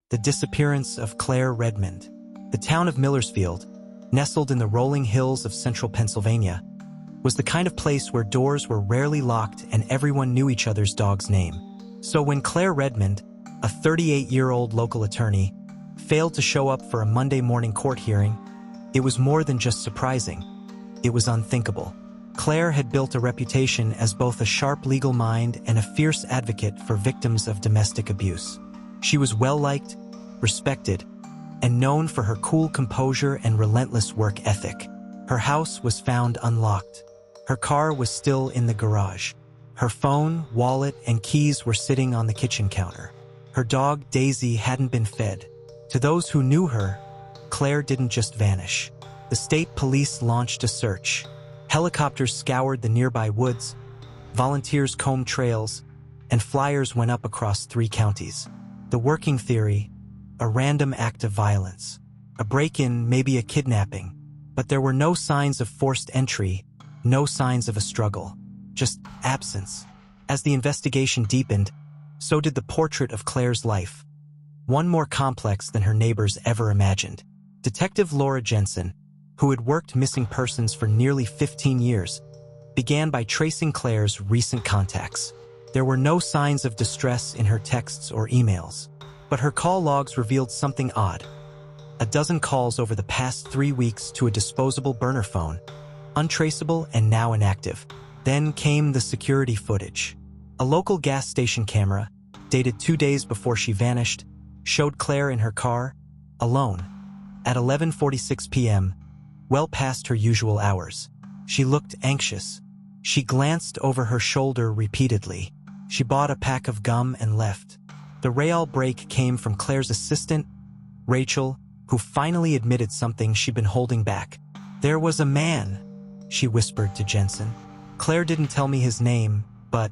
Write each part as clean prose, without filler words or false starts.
the disappearance of Claire Redmond. The town of Millersfield, nestled in the rolling hills of central Pennsylvania, was the kind of place where doors were rarely locked and everyone knew each other's dog's name. So when Claire Redmond, a 38-year-old local attorney, failed to show up for a Monday morning court hearing, it was more than just surprising. It was unthinkable. Claire had built a reputation as both a sharp legal mind and a fierce advocate for victims of domestic abuse. She was well-liked, respected, and known for her cool composure and relentless work ethic. Her house was found unlocked. Her car was still in the garage. Her phone, wallet, and keys were sitting on the kitchen counter. Her dog, Daisy, hadn't been fed. To those who knew her, Claire didn't just vanish. The state police launched a search. Helicopters scoured the nearby woods, volunteers combed trails, and flyers went up across 3 counties. The working theory: a random act of violence. A break-in, maybe a kidnapping. But there were no signs of forced entry, no signs of a struggle, just absence. As the investigation deepened, so did the portrait of Claire's life. One more complex than her neighbors ever imagined. Detective Laura Jensen, who had worked missing persons for nearly 15 years, began by tracing Claire's recent contacts. There were no signs of distress in her texts or emails, but her call logs revealed something odd. A dozen calls over the past 3 weeks to a disposable burner phone, untraceable and now inactive. Then came the security footage. A local gas station camera, dated 2 days before she vanished, showed Claire in her car, alone, at 11:46 p.m., well past her usual hours. She looked anxious. She glanced over her shoulder repeatedly. She bought a pack of gum and left. The rail break came from Claire's assistant, Rachel, who finally admitted something she'd been holding back. "There was a man," she whispered to Jensen. "Claire didn't tell me his name, but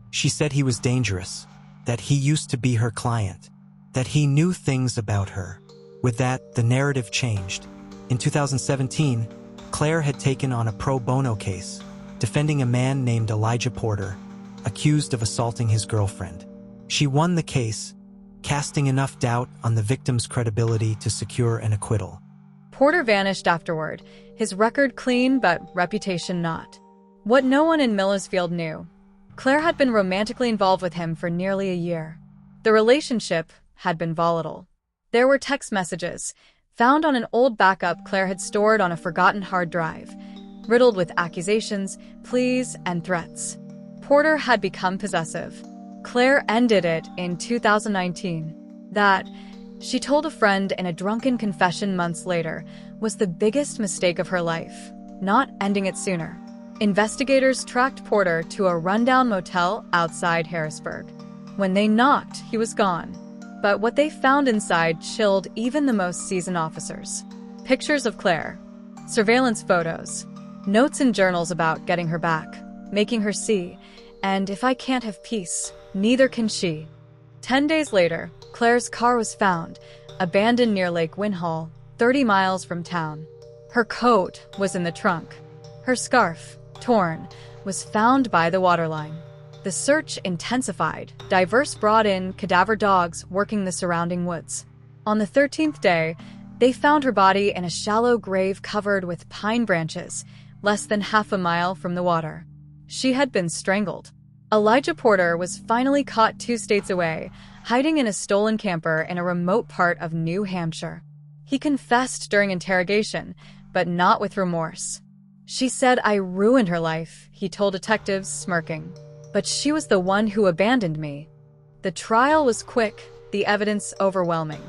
she said he was dangerous, that he used to be her client, that he knew things about her." With that, the narrative changed. In 2017, Claire had taken on a pro bono case, defending a man named Elijah Porter, accused of assaulting his girlfriend. She won the case, casting enough doubt on the victim's credibility to secure an acquittal. Porter vanished afterward, his record clean but reputation not. What no one in Millersfield knew: Claire had been romantically involved with him for nearly a year. The relationship had been volatile. There were text messages, found on an old backup Claire had stored on a forgotten hard drive, riddled with accusations, pleas, and threats. Porter had become possessive. Claire ended it in 2019. That, she told a friend in a drunken confession months later, was the biggest mistake of her life, not ending it sooner. Investigators tracked Porter to a rundown motel outside Harrisburg. When they knocked, he was gone. But what they found inside chilled even the most seasoned officers. Pictures of Claire, surveillance photos, notes and journals about getting her back, making her see, and if I can't have peace, neither can she. 10 days later, Claire's car was found, abandoned near Lake Winhall, 30 miles from town. Her coat was in the trunk. Her scarf, torn, was found by the waterline. The search intensified, diverse brought-in cadaver dogs working the surrounding woods. On the 13th day, they found her body in a shallow grave covered with pine branches, less than half a mile from the water. She had been strangled. Elijah Porter was finally caught 2 states away, hiding in a stolen camper in a remote part of New Hampshire. He confessed during interrogation, but not with remorse. "She said I ruined her life," he told detectives, smirking. "But she was the one who abandoned me." The trial was quick, the evidence overwhelming.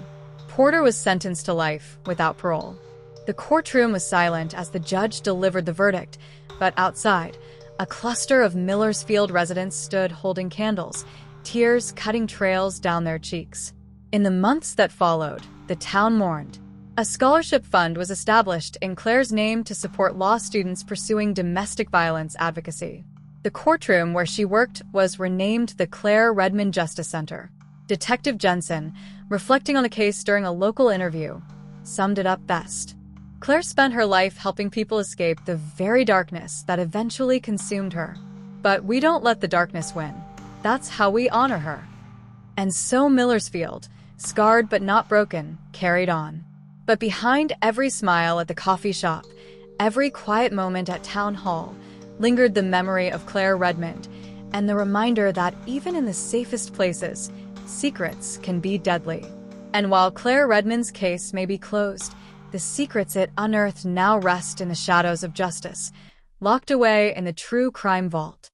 Porter was sentenced to life without parole. The courtroom was silent as the judge delivered the verdict, but outside, a cluster of Millersfield residents stood holding candles, tears cutting trails down their cheeks. In the months that followed, the town mourned. A scholarship fund was established in Claire's name to support law students pursuing domestic violence advocacy. The courtroom where she worked was renamed the Claire Redmond Justice Center. Detective Jensen, reflecting on the case during a local interview, summed it up best. Claire spent her life helping people escape the very darkness that eventually consumed her. But we don't let the darkness win. That's how we honor her. And so Millersfield, scarred but not broken, carried on. But behind every smile at the coffee shop, every quiet moment at town hall, lingered the memory of Claire Redmond, and the reminder that even in the safest places, secrets can be deadly. And while Claire Redmond's case may be closed, the secrets it unearthed now rest in the shadows of justice, locked away in the true crime vault.